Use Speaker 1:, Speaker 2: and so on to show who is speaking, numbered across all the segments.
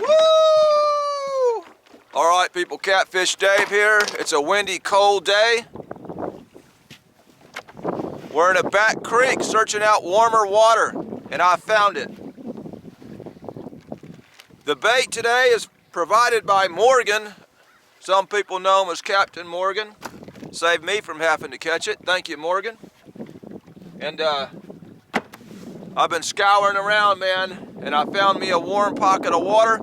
Speaker 1: Woo! All right, people, Catfish Dave here. It's a windy, cold day. We're in a back creek searching out warmer water, and I found it. The bait today is provided by Morgan. Some people know him as Captain Morgan. Saved me from having to catch it. Thank you, Morgan. And I've been scouring around, man, and I found me a warm pocket of water.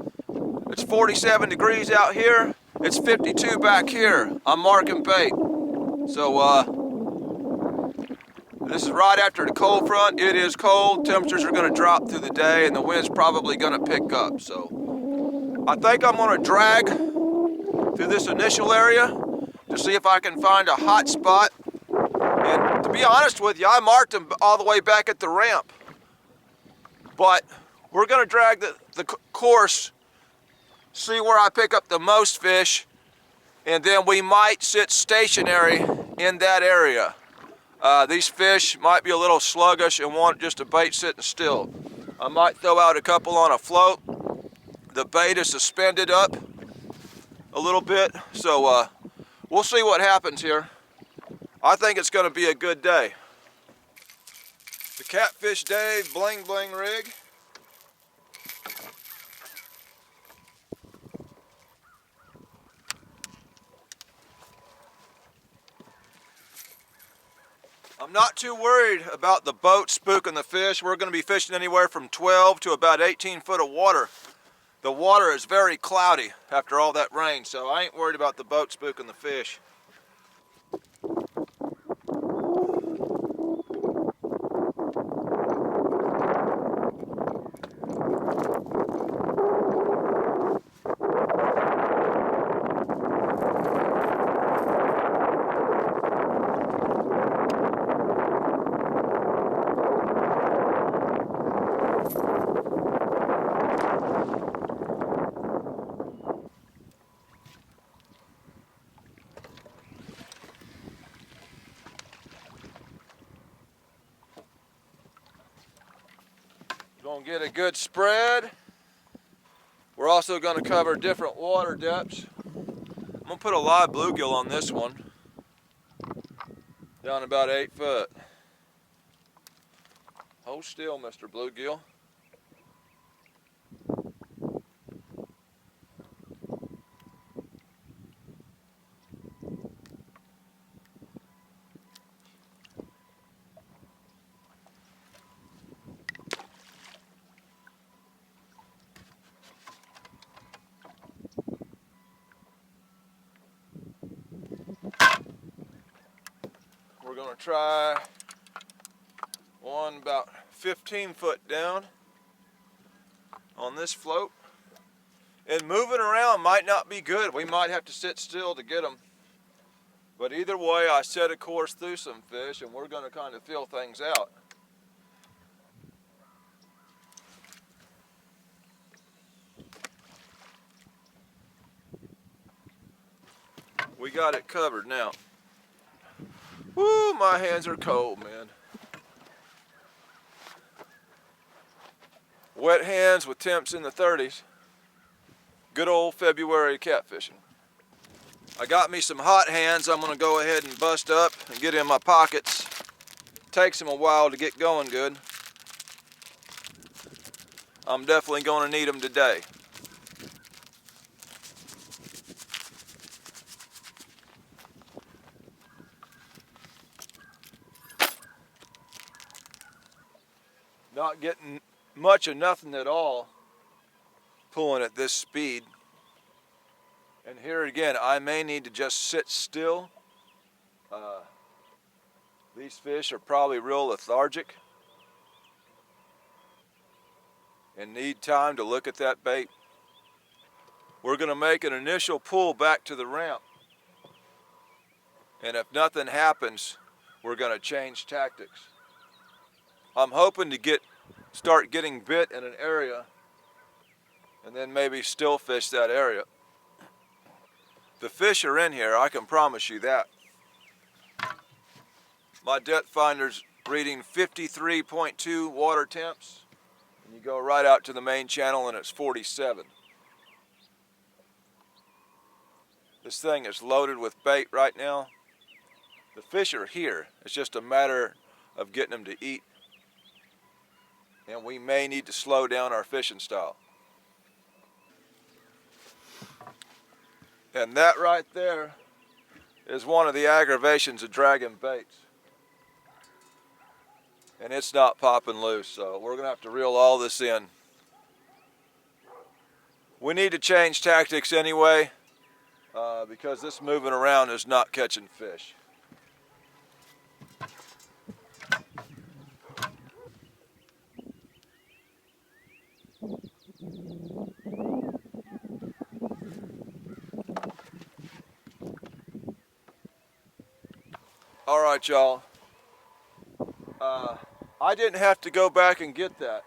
Speaker 1: It's 47 degrees out here. It's 52 back here. I'm marking bait. So this is right after the cold front. It is cold. Temperatures are going to drop through the day, and the wind's probably going to pick up. So I think I'm going to drag through this initial area to see if I can find a hot spot. And to be honest with you, I marked them all the way back at the ramp. But we're going to drag the course, see where I pick up the most fish, and then we might sit stationary in that area. These fish might be a little sluggish and want just a bait sitting still. I might throw out a couple on a float. The bait is suspended up a little bit, so we'll see what happens here. I think it's going to be a good day. The Catfish Dave bling bling rig. I'm not too worried about the boat spooking the fish. We're going to be fishing anywhere from 12 to about 18 foot of water. The water is very cloudy after all that rain, so I ain't worried about the boat spooking the fish. Gonna get a good spread. We're also gonna cover different water depths. I'm gonna put a live bluegill on this one, down about 8 foot. Hold still, Mr. Bluegill. We're gonna try one about 15 foot down on this float. And moving around might not be good. We might have to sit still to get them. But either way, I set a course through some fish, and we're gonna kind of feel things out. We got it covered now. Woo, my hands are cold, man. Wet hands with temps in the 30s. Good old February catfishing. I got me some hot hands I'm gonna go ahead and bust up and get in my pockets. Takes them a while to get going good. I'm definitely gonna need them today. Not getting much of nothing at all pulling at this speed. And here again, I may need to just sit still. These fish are probably real lethargic and need time to look at that bait. We're gonna make an initial pull back to the ramp. And if nothing happens, we're gonna change tactics. I'm hoping to start getting bit in an area and then maybe still fish that area. The fish are in here, I can promise you that. My depth finder's reading 53.2 water temps, and you go right out to the main channel and it's 47. This thing is loaded with bait right now. The fish are here. It's just a matter of getting them to eat. And we may need to slow down our fishing style. And that right there is one of the aggravations of dragging baits. And it's not popping loose, so we're gonna have to reel all this in. We need to change tactics anyway, because this moving around is not catching fish. All right, y'all. I didn't have to go back and get that.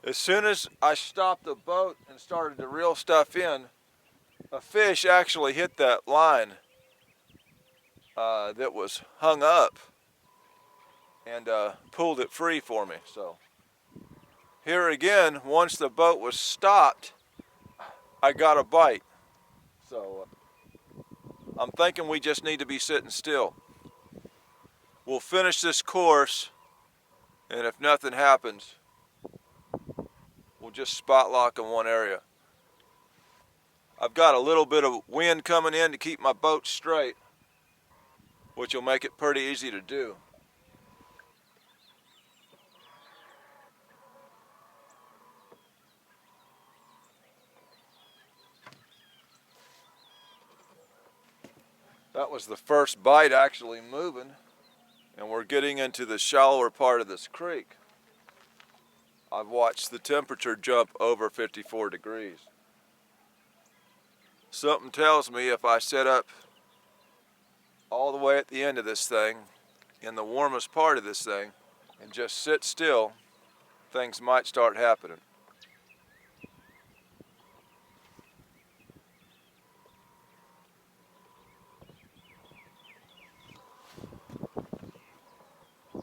Speaker 1: As soon as I stopped the boat and started to reel stuff in, a fish actually hit that line that was hung up and pulled it free for me. So here again, once the boat was stopped, I got a bite. So I'm thinking we just need to be sitting still. We'll finish this course, and if nothing happens, we'll just spot lock in one area. I've got a little bit of wind coming in to keep my boat straight, which will make it pretty easy to do. That was the first bite actually moving, and we're getting into the shallower part of this creek. I've watched the temperature jump over 54 degrees. Something tells me if I set up all the way at the end of this thing, in the warmest part of this thing, and just sit still, things might start happening.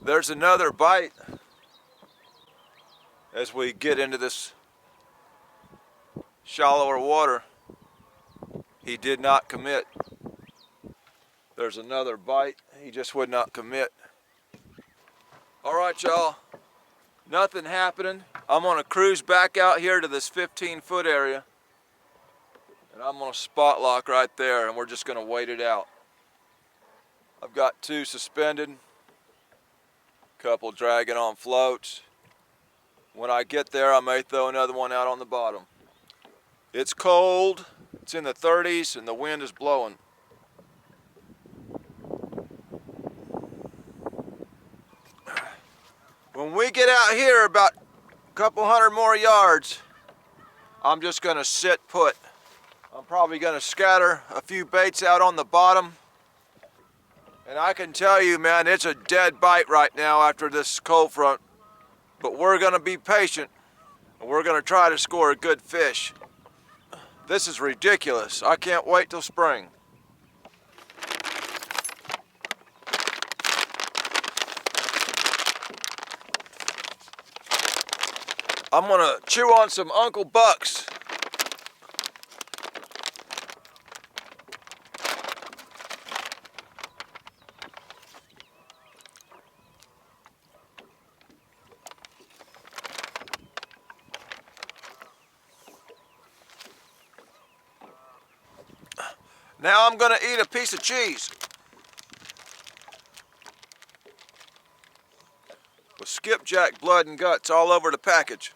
Speaker 1: There's another bite as we get into this shallower water. He did not commit. There's another bite. He just would not commit. All right, y'all. Nothing happening. I'm gonna cruise back out here to this 15-foot area, and I'm gonna spot lock right there, and we're just gonna wait it out. I've got two suspended, couple dragging on floats. When I get there, I may throw another one out on the bottom. It's cold, it's in the 30s, and the wind is blowing. When we get out here about a couple hundred more yards, I'm just gonna sit put. I'm probably gonna scatter a few baits out on the bottom. And I can tell you, man, it's a dead bite right now after this cold front. But we're gonna be patient, and we're gonna try to score a good fish. This is ridiculous. I can't wait till spring. I'm gonna chew on some Uncle Buck's. Now I'm gonna eat a piece of cheese with skipjack blood and guts all over the package.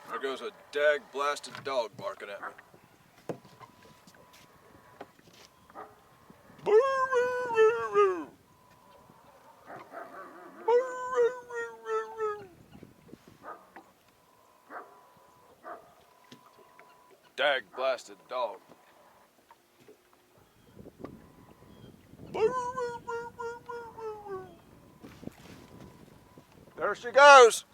Speaker 1: There goes a dag blasted dog barking at me. Dag blasted dog. There she goes.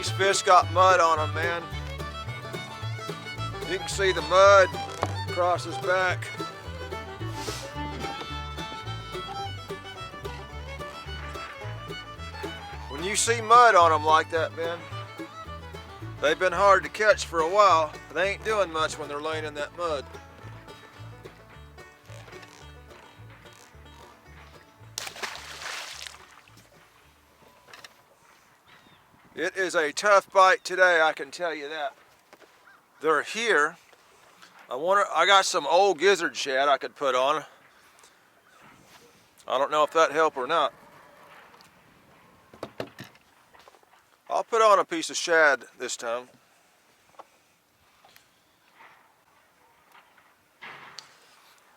Speaker 1: These fish got mud on them, man. You can see the mud across his back. When you see mud on them like that, man, they've been hard to catch for a while. They ain't doing much when they're laying in that mud. It is a tough bite today, I can tell you that. They're here. I got some old gizzard shad I could put on. I don't know if that'd help or not. I'll put on a piece of shad this time.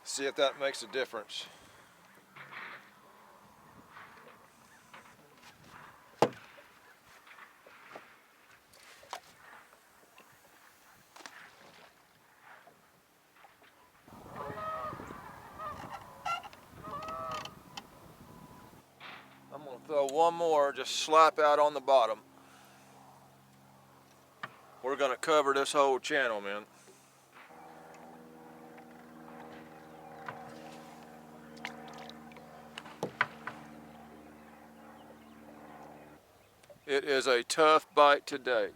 Speaker 1: See if that makes a difference. I'm gonna throw one more, just slap out on the bottom. We're gonna cover this whole channel, man. It is a tough bite today.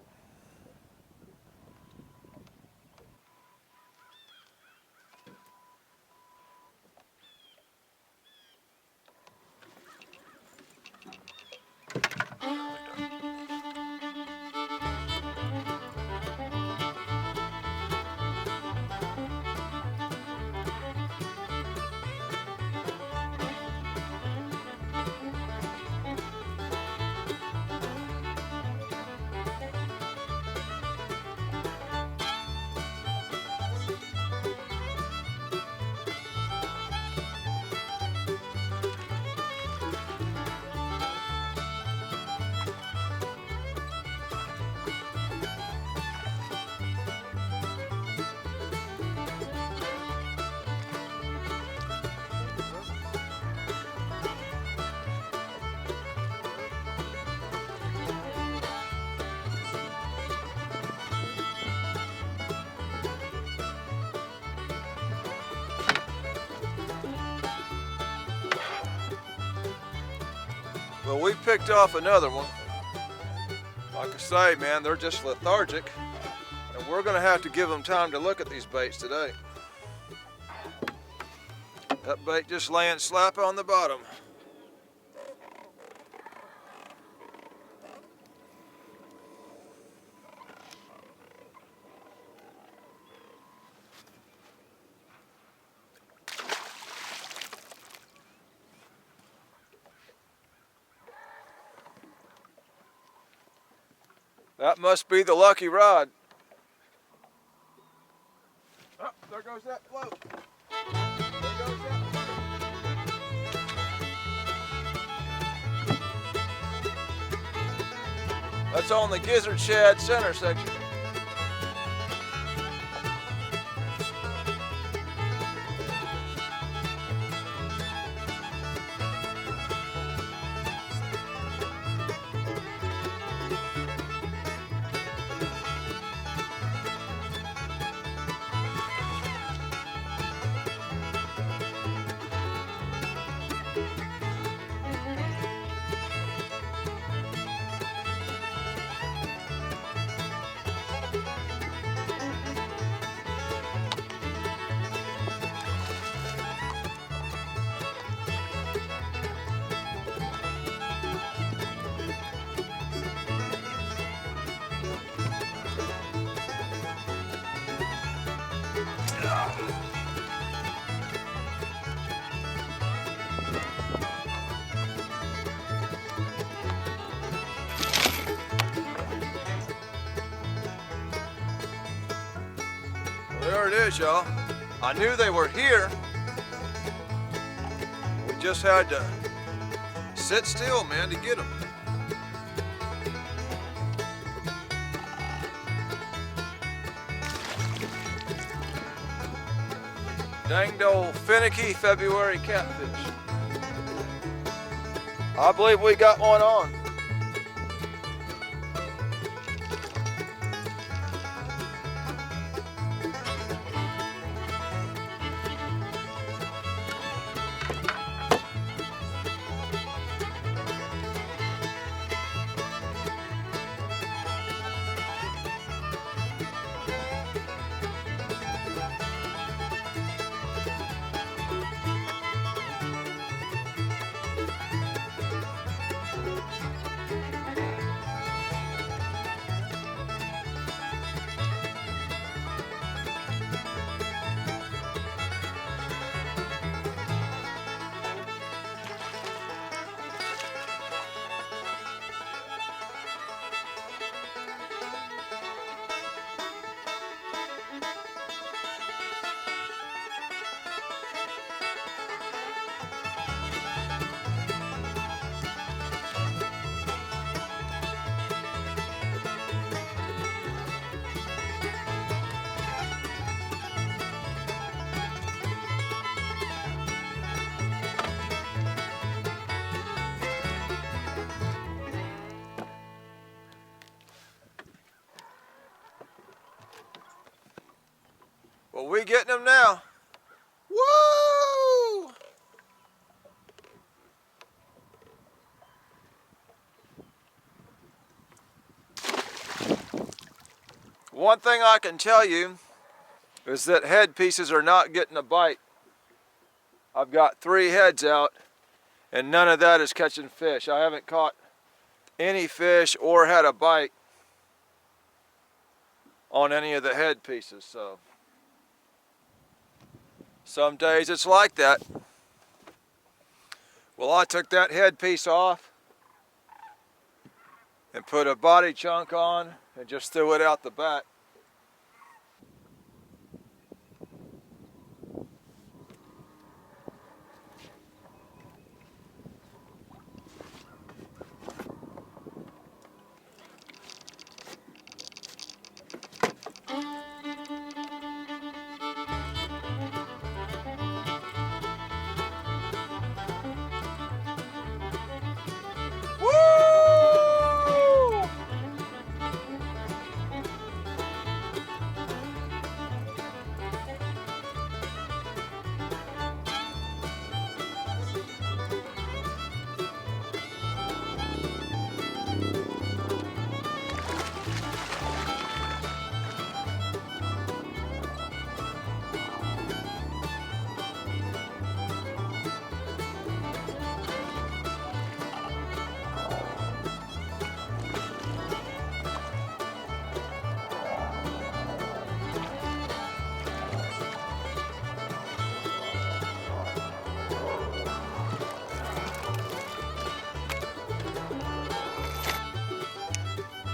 Speaker 1: Well, we picked off another one. Like I say, man, they're just lethargic, and we're gonna have to give them time to look at these baits today. That bait just laying slap on the bottom. That must be the lucky rod. Oh, there goes that float. There goes that float. That's on the gizzard shad center section. There it is, y'all. I knew they were here. We just had to sit still, man, to get them. Danged old finicky February catfish. I believe we got one on. Well, we getting them now. Woo! One thing I can tell you is that head pieces are not getting a bite. I've got 3 heads out and none of that is catching fish. I haven't caught any fish or had a bite on any of the head pieces, so some days it's like that. Well, I took that head piece off and put a body chunk on and just threw it out the back.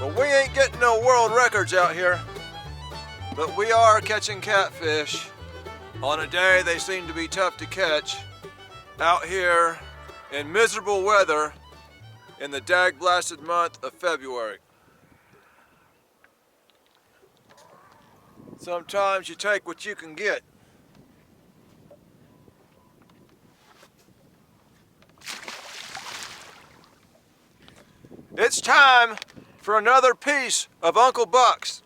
Speaker 1: Well, we ain't getting no world records out here, but we are catching catfish on a day they seem to be tough to catch out here in miserable weather in the dag-blasted month of February. Sometimes you take what you can get. It's time for another piece of Uncle Buck's.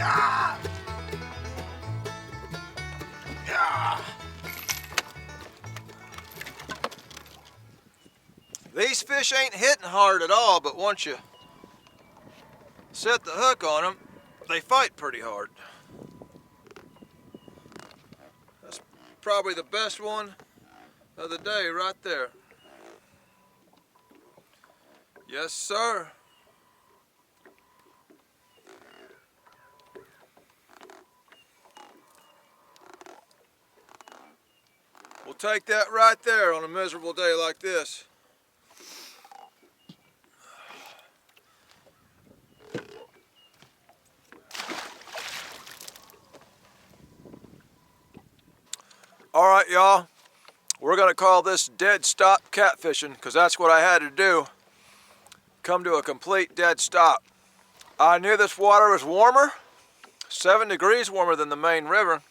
Speaker 1: Yeah. Yeah. These fish ain't hitting hard at all, but once you set the hook on them, they fight pretty hard. That's probably the best one of the day right there. Yes, sir. take that right there on a miserable day like this. All right, y'all. We're gonna call this dead stop catfishing because that's what I had to do. Come to a complete dead stop. I knew this water was warmer, 7 degrees warmer than the main river.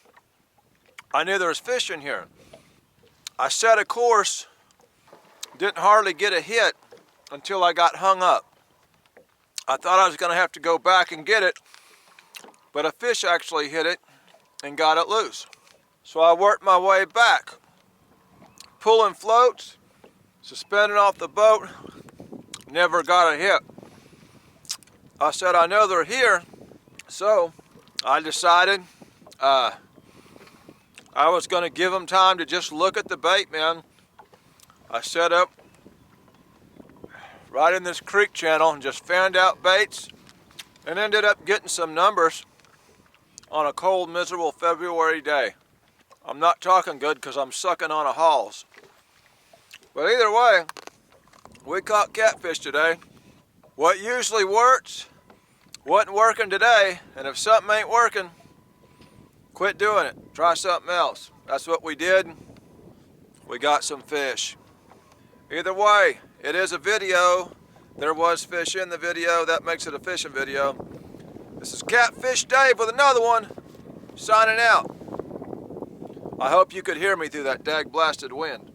Speaker 1: I knew there was fish in here. I set a course, didn't hardly get a hit until I got hung up. I thought I was gonna have to go back and get it, but a fish actually hit it and got it loose. So I worked my way back, pulling floats, suspending off the boat, never got a hit. I said, I know they're here, so I decided I was going to give them time to just look at the bait, man. I set up right in this creek channel and just fanned out baits and ended up getting some numbers on a cold, miserable February day. I'm not talking good because I'm sucking on a hawse. But either way, we caught catfish today. What usually works wasn't working today, and if something ain't working, quit doing it. Try something else. That's what we did. We got some fish. Either way, it is a video. There was fish in the video. That makes it a fishing video. This is Catfish Dave with another one. Signing out. I hope you could hear me through that dag-blasted wind.